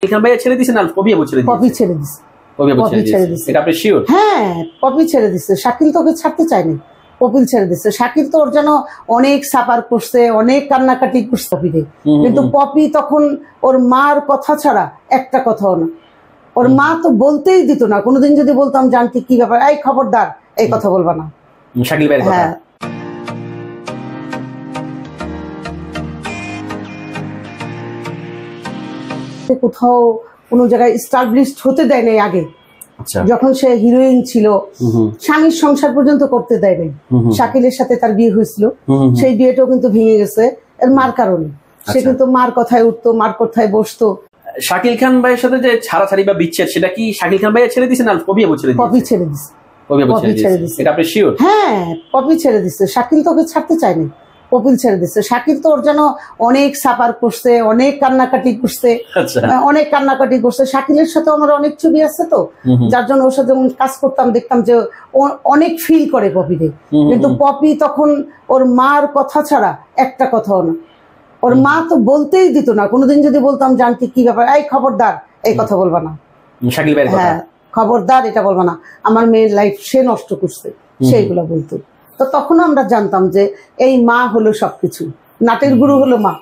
এখান ভাইয়া ছেড়ে দিয়েছে না পপি আপু ছেড়ে দিয়েছে? পপি ছেড়ে দিছে। পপি ছেড়ে দিয়েছে, এটা আপনি শিওর? হ্যাঁ, পপি ছেড়ে দিছে। শাকিল তো ওকে ছাড়তে চায়নি, পপি ছেড়ে দিচ্ছে। শাকিল তো ওর যেন অনেক সাফার করছে, অনেক কান্নাকাটি করছে পপিরে, কিন্তু পপি তখন ওর মার কথা ছাড়া একটা কথাও না। ওর মা তো বলতেই দিত না। কোনোদিন যদি বলতাম জানতে কি ব্যাপার, এই খবরদার এই কথা বলবা না, শাকিল ভাইয়ের কথা। হ্যাঁ, কোথাও কোনো জায়গায় এস্টাবলিশড হতে দেয় নাই আগে। যখন সে হিরোইন ছিল, স্বামীর সংসার পর্যন্ত করতে দেয় নাই। শাকিলের সাথে তার বিয়ে হয়েছিল, সেই বিয়েটাও কিন্তু ভেঙে গেছে এর মার কারণে। সে কিন্তু মার কথায় উঠতো, মার কথায় বসতো। শাকিল খান ভাইয়ের সাথে যে ছাড়াছাড়ি বা বিচ্ছেদ, সেটা কি শাকিল খান ভাইয়া ছেড়ে দিয়েছে না পপি আপু ছেড়ে দিয়েছে? পপি ছেড়ে দিছে। পপি ছেড়ে দিয়েছে, এটা আপনি শিওর? হ্যাঁ, পপি ছেড়ে দিছে। শাকিল তো ওকে ছাড়তে চায়নি, পপি ছেড়ে দিচ্ছে। শাকিল তো ওর যেন অনেক সাফার করছে, অনেক কান্নাকাটি করছে, অনেক কান্নাকাটি করছে। শাকিলের সাথে আমার অনেক ছবি আছে তো, যার জন্য ওর সাথে কাজ করতাম, দেখতাম যে অনেক ফিল করে পপিতে। কিন্তু পপি তখন ওর মার কথা ছাড়া একটা কথাও না। ওর মা তো বলতেই দিত না। কোনোদিন যদি বলতাম জানতে কি ব্যাপার, এই খবরদার এই কথা বলবা না, শাকিল ভাইয়ের কথা, হ্যাঁ খবরদার এটা বলবা না, আমার মেয়ের লাইফ সে নষ্ট করছে, সেইগুলো বলতো। তো তখন আমরা জানতাম যে এই মা হলো সবকিছু, নাটের গুরু হলো মা।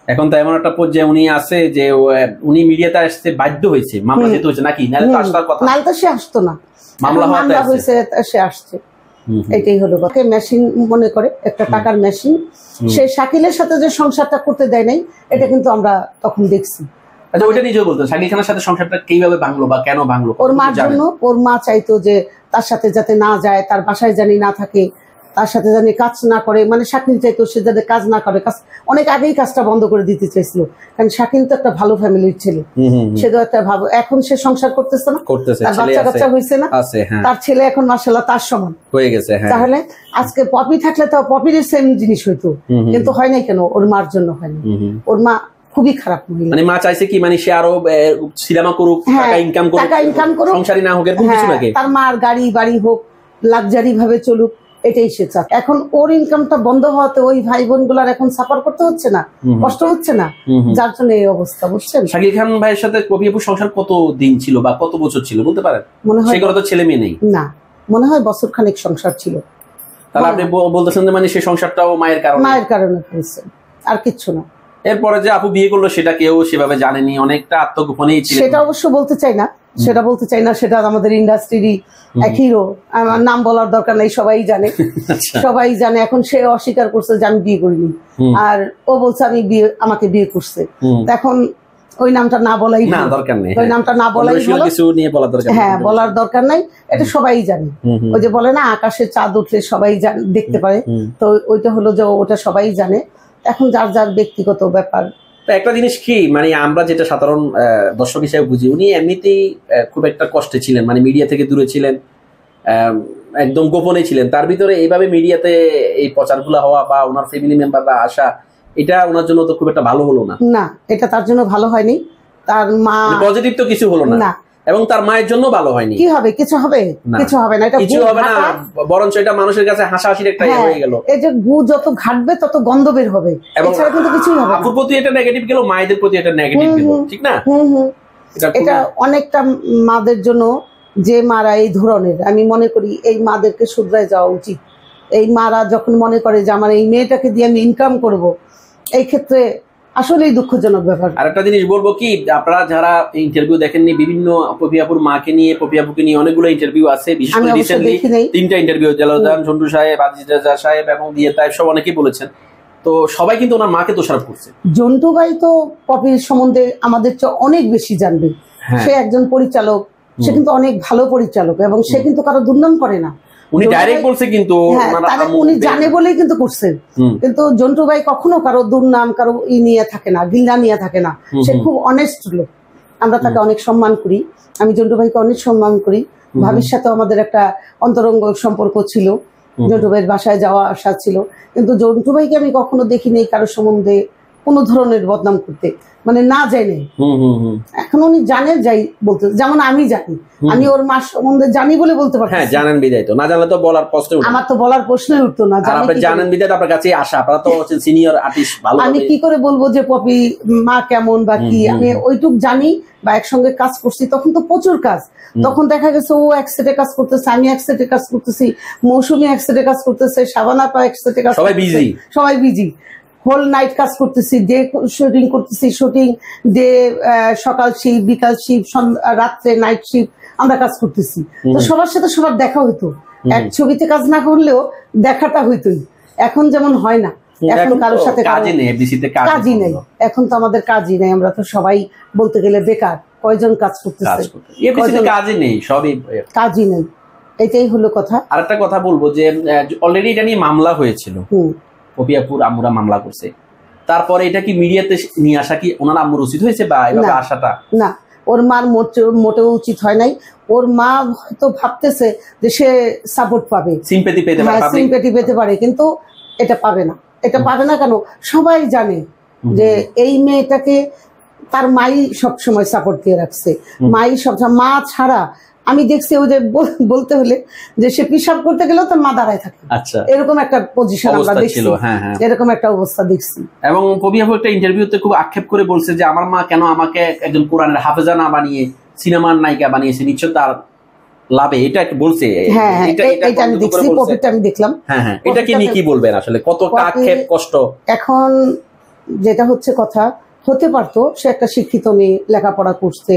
এখন তো এমন একটা পর্যায়ে উনি আছে যে উনি মিডিয়াতে আসতে বাধ্য হয়েছে, মামলা যেতে হয়েছে নাকি, নাহলে তো আসার কথা, নাহলে তো সে আসতো না। মামলা হয়েছে, সে আসছে, এটাই হলো কথা। মেশিন মনে করে, একটা টাকার মেশিন। সে শাকিলের সাথে যে সংসারটা করতে দেয় নাই, এটা কিন্তু আমরা তখন দেখছি। আচ্ছা, ওইটা নিজেও বলতো শাকিল খানের সাথে সংসারটা কিভাবে ভাঙলো বা কেন ভাঙলো? ওর মার জন্য। ওর মা চাইতো যে তার সাথে যাতে না যায়, তার বাসায় জানি না থাকে, তার সাথে জানি কাজ না করে। মানে শাকিল চাইতো সে যাতে কাজ না করে, কাজ অনেক আগেই কাজটা বন্ধ করে দিতে চাইছিল, কারণ শাকিল তো একটা ভালো ফ্যামিলির ছেলে। সে তো একটা ভালো, এখন সে সংসার করতেছে না, তার বাচ্চা কাচ্চা হয়েছে না, তার ছেলে এখন মাশাআল্লাহ তার সমান হয়ে গেছে। তাহলে আজকে পপি থাকলে তো পপির সেম জিনিস হইতো, কিন্তু হয় নাই কেন? ওর মার জন্য হয়নি। ওর মা খুবই খারাপ মহিলা। মানে মা চাইছে কি, মানে সে আরো সিনেমা করুক, টাকা ইনকাম করুক, সংসারী না হোক, এরকম কিছু নাকি? তার মার গাড়ি বাড়ি হোক, লাক্সারি ভাবে চলুক, এটাই সে চায়। এখন ওর ইনকামটা বন্ধ হওয়াতে ওই ভাই বোন গুলার এখন সাফার করতে হচ্ছে না, কষ্ট হচ্ছে না, যার জন্য এই অবস্থা, বুঝছেন? শাকিল খান ভাইয়ের সাথে পপি আপুর সংসার কত দিন ছিল বা কত বছর ছিল বলতে পারেন? মনে হয় সেগুলো তো ছেলে মেয়ে নেই না, মনে হয় বছর খানেক সংসার ছিল। তাহলে আপনি বলতেছেন যে মানে সেই সংসারটাও মায়ের কারণে হয়েছে, আর কিচ্ছু না। এরপরে যে আপু বিয়ে করলো সেটা কেউ সেভাবে জানেনি, অনেকটা আত্মগোপনেই ছিল। সেটা অবশ্য বলতে চাই না, সেটা আমাদের ইন্ডাস্ট্রিরই এক হিরো, আমার নাম বলার দরকার নাই, সবাই জানে, সবাই জানে। এখন সে অস্বীকার করছে যে আমি বিয়ে করিনি, আর ও বলছে আমাকে বিয়ে করছে। এখন ওই নামটা না বলাই দরকার নেই, ওই নামটা না বলাই হ্যাঁ বলার দরকার নাই, এটা সবাই জানে। ওই যে বলে না আকাশে চাঁদ উঠলে সবাই দেখতে পারে, তো ওইটা হলো যে ওটা সবাই জানে। এখন যার যার ব্যক্তিগত ব্যাপার। একটা জিনিস কি, মানে আমরা যেটা সাধারণ দর্শক হিসেবে বুঝি, উনি এমনিতেই খুব একটা কষ্টে ছিলেন, মানে মিডিয়া থেকে দূরে ছিলেন, একদম গোপনে ছিলেন। তার ভিতরে এইভাবে মিডিয়াতে এই প্রচারগুলো হওয়া বা ওনার ফ্যামিলি মেম্বাররা আসা, এটা ওনার জন্য তো খুব একটা ভালো হলো না। না, এটা তার জন্য ভালো হয়নি। তার মা পজিটিভ তো কিছু হলো না, এবং তার মায়ের জন্য ভালো হয়নি। কি হবে? কিছু হবে না, এটা কিছু হবে না, বরঞ্চ এটা মানুষের কাছে হাসাহাসির একটা হয়ে গেল। এই যে গু যত ঘাটবে তত গন্ধ বের হবে, এছাড়া কিন্তু কিছুই হবে না। আপুর প্রতি এটা নেগেটিভ গেল, মায়েদের প্রতি এটা নেগেটিভ গেল, ঠিক না? এটা অনেকটা মাদের জন্য, যে মারা এই ধরনের, আমি মনে করি এই মাদেরকে শুধরায় যাওয়া উচিত। এই মারা যখন মনে করে যে আমার এই মেয়েটাকে দিয়ে আমি ইনকাম করব, এই ক্ষেত্রে আসলেই দুঃখজনক ব্যাপার। আরেকটা জিনিস বলবো কি, আপনারা যারা ইন্টারভিউ দেখেননি, বিভিন্ন পপি আপুর মাকে নিয়ে, পপি আপুকে নিয়ে অনেকগুলো ইন্টারভিউ আছে, বিশেষ করে রিসেন্টলি 3টা ইন্টারভিউ, জালালউদ্দিন, ঝন্টু সাহেব, আজিজ রাজা সাহেব এবং দিয়ে তাইব সব অনেকেই বলেছেন। তো সবাই কিন্তু ওনার মাকে দোষারোপ করছে। জন্টু ভাই তো পপির সম্বন্ধে আমাদের চেয়ে অনেক বেশি জানবে। সে একজন পরিচালক, সে কিন্তু অনেক ভালো পরিচালক, এবং সে কিন্তু কারো দুর্নাম করে না। উনি ডাইরেক্ট বলছে, কিন্তু উনি জানে বলেই কিন্তু করছেন। কিন্তু জন্টু ভাই কখনো কারো দুর্নাম, কারো নিয়ে থাকে না, গিল্লা নিয়ে থাকে না। সে খুব অনেস্ট লোক, আমরা তাকে অনেক সম্মান করি। আমি জন্টু ভাইকে অনেক সম্মান করি। ভাবির সাথে আমাদের একটা অন্তরঙ্গ সম্পর্ক ছিল, জন্টু ভাইয়ের বাসায় যাওয়া আসা ছিল, কিন্তু জন্টু ভাইকে আমি কখনো দেখিনি কারো সম্বন্ধে কোনো ধরনের বদনাম করতে, মানে না জেনে। এখন উনি জানে যাই বলতে, যেমন আমি জানি, আমি ওর মা সম্বন্ধে জানি বলে বলতে পারছি। হ্যাঁ, জানেন বিদায় তো, না জানলে তো বলার প্রশ্ন উঠে না। আমার তো বলার প্রশ্নই উঠতো না। আপনি জানেন বিদায় আপনার কাছে আসা, আপনারা তো হচ্ছেন সিনিয়র আর্টিস্ট, ভালো। আমি কি করে বলবো যে পপি মা কেমন বা কি, আমি ওইটুক জানি বা একসঙ্গে কাজ করছি। তখন তো প্রচুর কাজ, তখন দেখা গেছে ও এক সেটে কাজ করতেছে, আমি এক সেটে কাজ করতেছি, মৌসুমি এক সেটে কাজ করতেছে, শাবানা পা এক সেটে কাজ, সবাই বিজি, হোল নাইট কাজ করতেছি, ডে শুটিং করতেছি, শুটিং ডে, সকাল শিফট, বিকাল শিফট, রাত্রে নাইট শিফট, আমরা কাজ করতেছি। তো সবার সাথে সবার দেখা হইতো, এক ছবিতে কাজ না করলেও দেখাটা হইতোই। এখন যেমন হয় না, এখন কারোর সাথে কাজই নেই, এখন তো আমাদের কাজই নেই, আমরা তো সবাই বলতে গেলে বেকার। কয়জন কাজ করতেছে, কাজই নেই, সবই কাজই নেই, এটাই হলো কথা। আরেকটা কথা বলবো যে অলরেডি এটা নিয়ে মামলা হয়েছিল, পপি আপুর আম্মুরা মামলা করছে, তারপরে এটা কি মিডিয়াতে নিয়ে আসা কি ওনার আম্মুর উচিত হয়েছে বা এভাবে আসাটা? না, ওর মার মোটেও উচিত হয় নাই। ওর মা হয়তো ভাবতেছে যে সে সাপোর্ট পাবে, সিম্প্যাথি পেতে পারে, কিন্তু এটা পাবে না। এটা পাবে না কেন? সবাই জানে যে এই মেয়েটাকে তার মাই সবসময় সাপোর্ট দিয়ে রাখছে, মাই সবসময়, মা ছাড়া আমি দেখছি ওই যে বলতে হলে যে সে পিশাব করতে গেলেও তার মা দাঁড়ায় থাকে, এরকম একটা পজিশন আমরা দেখছি, এরকম একটা অবস্থা দেখছি। এবং পপি আপু একটা ইন্টারভিউতে খুব আক্ষেপ করে বলছে যে আমার মা কেন আমাকে একজন কোরআনের হাফেজা না বানিয়ে সিনেমার নায়িকা বানিয়েছে, নিশ্চয় তার লাভে, এটা বলছে। এটা আমি দেখছি, পপিটা আমি দেখলাম। এটা কি নিয়ে কি বলবেন আসলে, কত আক্ষেপ কষ্ট? এখন যেটা হচ্ছে কথা, হতে পারতো সে একটা শিক্ষিত মেয়ে, লেখাপড়া করছে,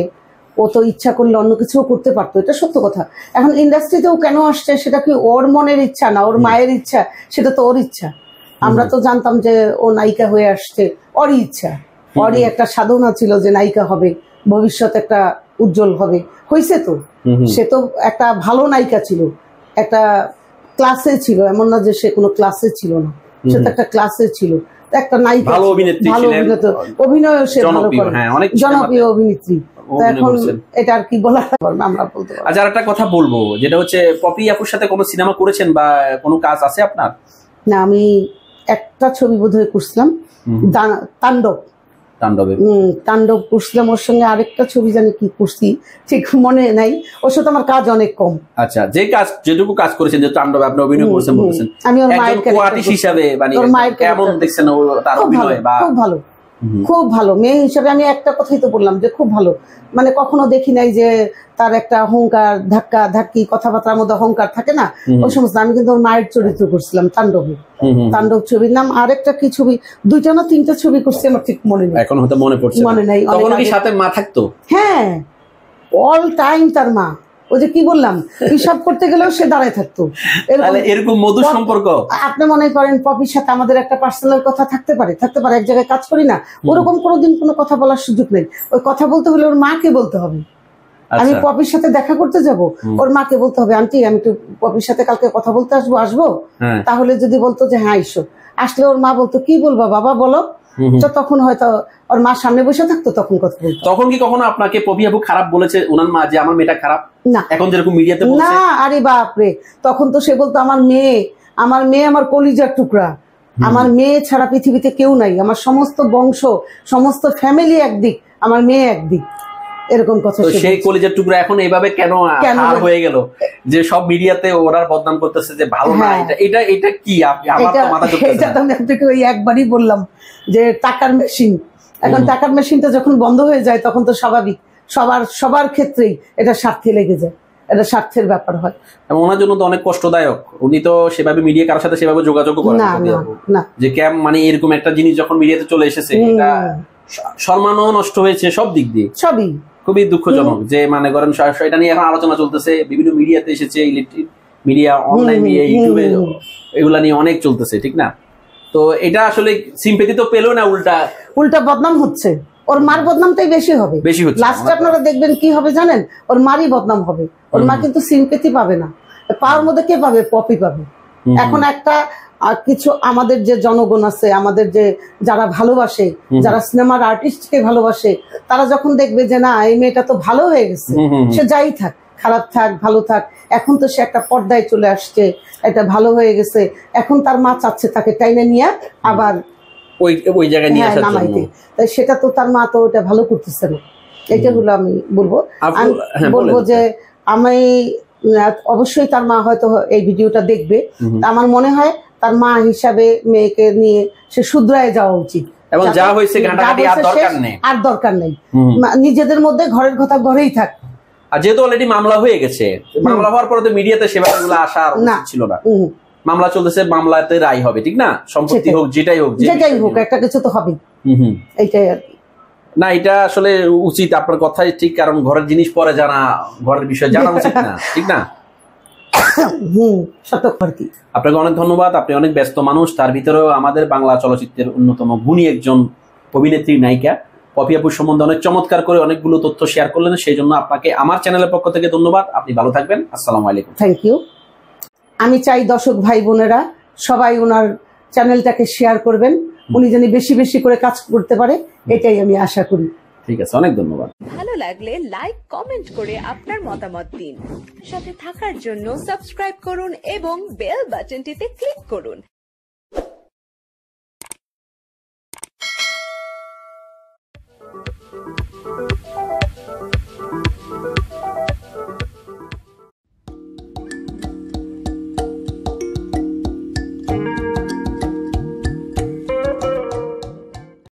ও তো ইচ্ছা করলে অন্য কিছুও করতে পারতো, এটা সত্য কথা। এখন ইন্ডাস্ট্রিতেও কেন আসছে, সেটা কি ওর মনের ইচ্ছা না ওর মায়ের ইচ্ছা? সেটা তো ওর ইচ্ছা। আমরা তো জানতাম যে ও নায়িকা হয়ে আসছে, ওরই ইচ্ছা, ওরই একটা সাধনা ছিল যে নায়িকা হবে, ভবিষ্যৎ একটা উজ্জ্বল হবে, হয়েছে তো। সে তো একটা ভালো নায়িকা ছিল, একটা ক্লাসে ছিল, এমন না যে সে কোনো ক্লাসে ছিল না, সে তো একটা ক্লাসে ছিল, একটা নায়িকা, ভালো অভিনেত্রী, অভিনয় সে ভালো করে, জনপ্রিয় অভিনেত্রী। এখন এটা আর কি বলা, আমরা বলতে পারবো। আচ্ছা, আরেকটা কথা বলবো, যেটা হচ্ছে পপি আপুর সাথে কোনো সিনেমা করেছেন বা কোনো কাজ আছে আপনার? না, আমি একটা ছবি বোধহয় করছিলাম, তাণ্ডব করছিলাম, ওর সঙ্গে আরেকটা ছবি জানি কি করছি ঠিক মনে নাই, ওর সাথে আমার কাজ অনেক কম। আচ্ছা, যে কাজ যেটুকু কাজ করেছেন, যে তাণ্ডবে আপনি অভিনয় করেছেন বলছেন, আমি ওর মায়ের আর্টিস্ট হিসাবে কেমন দেখছেন তার অভিনয়? বা খুব ভালো মেয়ে হিসাবে আমি একটা কথাই তো বললাম যে খুব ভালো, মানে কখনো দেখি নাই যে তার একটা অহংকার, ধাক্কা ধাক্কি, কথাবার্তার মধ্যে অহংকার থাকে না, ওই সমস্ত। আমি কিন্তু ওর মায়ের চরিত্র করছিলাম তাণ্ডবে, তাণ্ডব ছবির নাম। আরেকটা কি ছবি, দুইটা না তিনটা ছবি করছি, আমার ঠিক মনে নেই, এখন হয়তো মনে পড়ছে, মনে নাই। তখন কি সাথে মা থাকতো? হ্যাঁ, অল টাইম তার মা, ওই যে কি বললাম, হিসাব করতে গেলেও সে দাঁড়ায় থাকতো। এরকম মধুর সম্পর্ক। আপনি মনে করেন পপির সাথে আমাদের একটা পার্সোনাল কথা থাকতে পারে, এক জায়গায় কাজ করি না, ওরকম কোনোদিন কোনো কথা বলার সুযোগ নেই। ওই কথা বলতে হলে ওর মাকে বলতে হবে। আমি পপির সাথে দেখা করতে যাব, ওর মাকে বলতে হবে, আন্টি আমি একটু পপির সাথে কালকে কথা বলতে আসবো। তাহলে যদি বলতো যে হ্যাঁ এসো, আসলে ওর মা বলতো কি বলবা বাবা বলো, তো তখন হয়তো ওর মা সামনে বসে থাকতো, তখন কথা বলতো। তখন কি কখনো আপনাকে পপি আপু খারাপ বলেছে ওনার মা, যে আমার মেয়েটা খারাপ? না, এখন যেরকম মিডিয়াতে বলছে। না, আরে বাপরে, তখন তো সে বলতো আমার মেয়ে আমার কলিজার টুকরা, আমার মেয়ে ছাড়া পৃথিবীতে কেউ নাই, আমার সমস্ত বংশ, সমস্ত ফ্যামিলি একদিক, আমার মেয়ে একদিক, এরকম কথা। সেই কলিজার টুকরা এখন এইভাবে কেন হয়ে গেল যে সব মিডিয়াতে ওরা বদনাম করতেছে যে ভালো না? এটা কি আমার তো মাথা ঢুকছে না। এটা তো আমি আপনাকে ওই একবারই বললাম যে টাকার মেশিন, এখন টাকার মেশিনটা যখন বন্ধ হয়ে যায় তখন তো স্বাভাবিক সবার ক্ষেত্রেই এটা স্বার্থে লেগে যায়, এটা স্বার্থের ব্যাপার হয়। এবং ওনার জন্য তো অনেক কষ্টদায়ক, উনি তো সেভাবে মিডিয়া কারোর সাথে সেভাবে যোগাযোগ করেন না, যে কেম মানে এরকম একটা জিনিস যখন মিডিয়াতে চলে এসেছে, এটা সম্মানও নষ্ট হয়েছে সব দিক দিয়ে, সবই খুবই দুঃখজনক। যে মানে করেন এটা নিয়ে এখন আলোচনা চলতেছে, বিভিন্ন মিডিয়াতে এসেছে, ইলেকট্রিক মিডিয়া, অনলাইন মিডিয়া, ইউটিউবে এগুলা নিয়ে অনেক চলতেছে, ঠিক না? তো এটা আসলে সিম্পেথি তো পেলো না, উল্টা বদনাম হচ্ছে। ওর মার বদনামটাই বেশি হবে, লাস্টে আপনারা দেখবেন কি হবে জানেন, ওর মারই বদনাম হবে। ওর মা কিন্তু সিম্পেথি পাবে না, পাওয়ার মধ্যে কে পাবে? পপি পাবে। এখন একটা কিছু আমাদের যে জনগণ আছে, আমাদের যে যারা ভালোবাসে, যারা সিনেমার আর্টিস্টকে ভালোবাসে, তারা যখন দেখবে যে না এই মেয়েটা তো ভালো হয়ে গেছে, সে যাই থাক, খারাপ থাক ভালো থাক, এখন তো সে একটা পর্দায় চলে আসছে, এটা ভালো হয়ে গেছে, এখন তার মা চাচ্ছে তাকে টাইনে নিয়ে আবার ওই জায়গায় নিয়ে আসার জন্য। তাই সেটা তো তার মা তো ওটা ভালো করতেছে না, এটা হলো আমি বলবো। বলবো যে আমি অবশ্যই তার মা হয়তো এই ভিডিওটা দেখবে, আমার মনে হয় তার মা হিসাবে মেয়েকে নিয়ে সে শুধরায় যাওয়া উচিত, এবং যা হয়েছে ঘাটাঘাটি আর দরকার নেই, নিজেদের মধ্যে ঘরের কথা ঘরেই থাক। আর যেহেতু অলরেডি মামলা হয়ে গেছে, মামলা হওয়ার পরে তো মিডিয়াতে সেভাবে আসা উচিত ছিল না। মামলা চলতেছে, মামলাতে রায় হবে, ঠিক না? সম্পত্তি হোক যেটাই হোক একটা কিছু তো হবে, এইটাই আর কি। না, এটা আসলে উচিত, আপনার কথাই ঠিক, কারণ ঘরের জিনিস পরে জানা, ঘরের বিষয় জানা উচিত না, ঠিক না? আপনাকে অনেক ধন্যবাদ, আপনি অনেক ব্যস্ত মানুষ, তার ভিতরেও আমাদের বাংলা চলচ্চিত্রের অন্যতম গুণী একজন অভিনেত্রী, নায়িকা পপি আপু সম্বন্ধে অনেক চমৎকার করে অনেকগুলো তথ্য শেয়ার করলেন, সেই জন্য আপনাকে আমার চ্যানেলের পক্ষ থেকে ধন্যবাদ। আপনি ভালো থাকবেন, আসসালামু আলাইকুম। Thank you. আমি চাই দর্শক ভাই বোনেরা সবাই ওনার চ্যানেলটাকে শেয়ার করবেন, উনি যেন বেশি বেশি করে কাজ করতে পারে, এটাই আমি আশা করি। ঠিক আছে, অনেক ধন্যবাদ। ভালো লাগলে লাইক কমেন্ট করে আপনার মতামত দিন। সাথে থাকার জন্য সাবস্ক্রাইব করুন এবং বেল বাটনটিতে ক্লিক করুন।